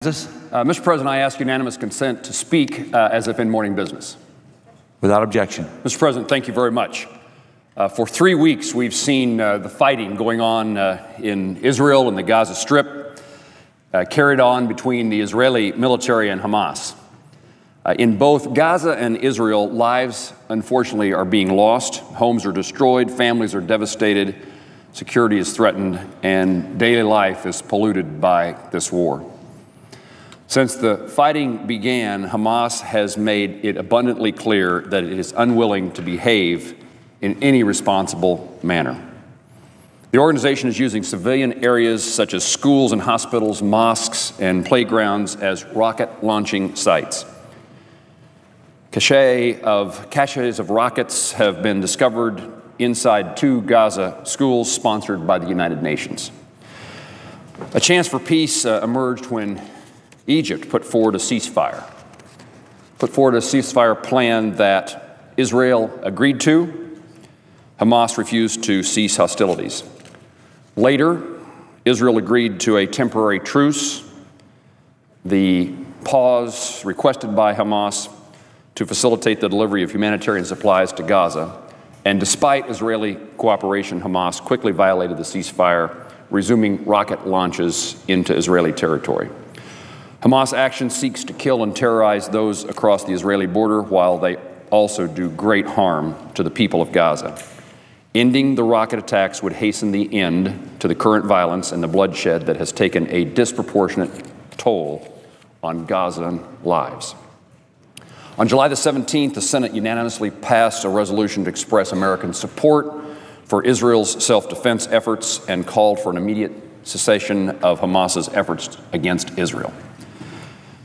Mr. President, I ask unanimous consent to speak as if in morning business. Without objection. Mr. President, thank you very much. For 3 weeks, we've seen the fighting going on in Israel and the Gaza Strip, carried on between the Israeli military and Hamas. In both Gaza and Israel, lives, unfortunately, are being lost. Homes are destroyed, families are devastated, security is threatened, and daily life is polluted by this war. Since the fighting began, Hamas has made it abundantly clear that it is unwilling to behave in any responsible manner. The organization is using civilian areas such as schools and hospitals, mosques, and playgrounds as rocket launching sites. Caches of rockets have been discovered inside 2 Gaza schools sponsored by the United Nations. A chance for peace emerged when Egypt put forward a ceasefire plan that Israel agreed to. Hamas refused to cease hostilities. Later, Israel agreed to a temporary truce, the pause requested by Hamas to facilitate the delivery of humanitarian supplies to Gaza. And despite Israeli cooperation, Hamas quickly violated the ceasefire, resuming rocket launches into Israeli territory. Hamas action seeks to kill and terrorize those across the Israeli border, while they also do great harm to the people of Gaza. Ending the rocket attacks would hasten the end to the current violence and the bloodshed that has taken a disproportionate toll on Gazan lives. On July the 17th, the Senate unanimously passed a resolution to express American support for Israel's self-defense efforts and called for an immediate cessation of Hamas's efforts against Israel.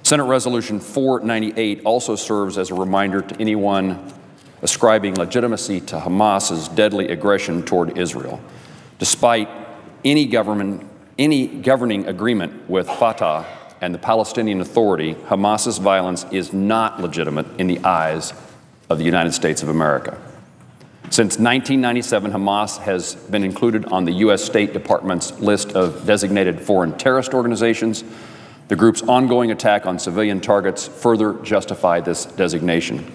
Senate Resolution 498 also serves as a reminder to anyone ascribing legitimacy to Hamas's deadly aggression toward Israel. Despite any governing agreement with Fatah and the Palestinian Authority, Hamas's violence is not legitimate in the eyes of the United States of America. Since 1997, Hamas has been included on the U.S. State Department's list of designated foreign terrorist organizations. The group's ongoing attack on civilian targets further justify this designation.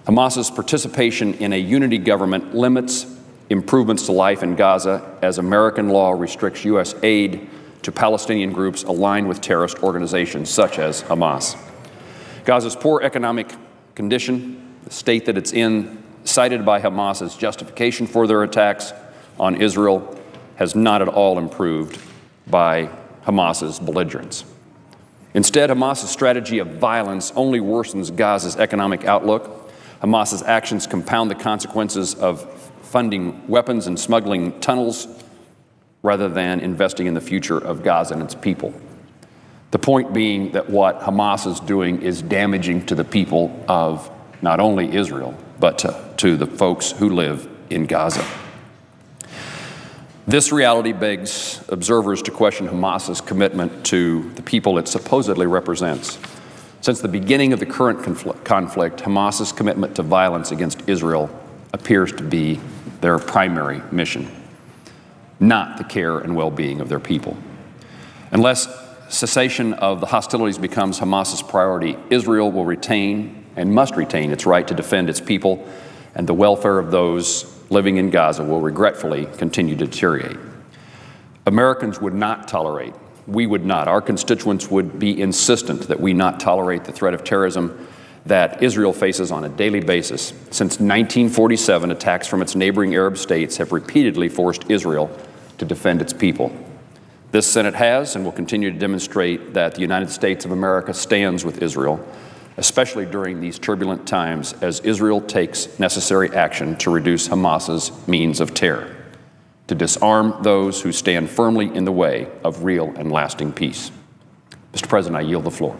Hamas's participation in a unity government limits improvements to life in Gaza as American law restricts U.S. aid to Palestinian groups aligned with terrorist organizations such as Hamas. Gaza's poor economic condition, the state that it's in, cited by Hamas as justification for their attacks on Israel, has not at all improved by Hamas's belligerence. Instead, Hamas's strategy of violence only worsens Gaza's economic outlook. Hamas's actions compound the consequences of funding weapons and smuggling tunnels rather than investing in the future of Gaza and its people. The point being that what Hamas is doing is damaging to the people of not only Israel, but to the folks who live in Gaza. This reality begs observers to question Hamas's commitment to the people it supposedly represents. Since the beginning of the current conflict, Hamas's commitment to violence against Israel appears to be their primary mission, not the care and well-being of their people. Unless cessation of the hostilities becomes Hamas's priority, Israel will retain and must retain its right to defend its people, and the welfare of those living in Gaza will regretfully continue to deteriorate. Americans would not tolerate, we would not, our constituents would be insistent that we not tolerate the threat of terrorism that Israel faces on a daily basis. Since 1947, attacks from its neighboring Arab states have repeatedly forced Israel to defend its people. This Senate has and will continue to demonstrate that the United States of America stands with Israel, especially during these turbulent times as Israel takes necessary action to reduce Hamas's means of terror, to disarm those who stand firmly in the way of real and lasting peace. Mr. President, I yield the floor.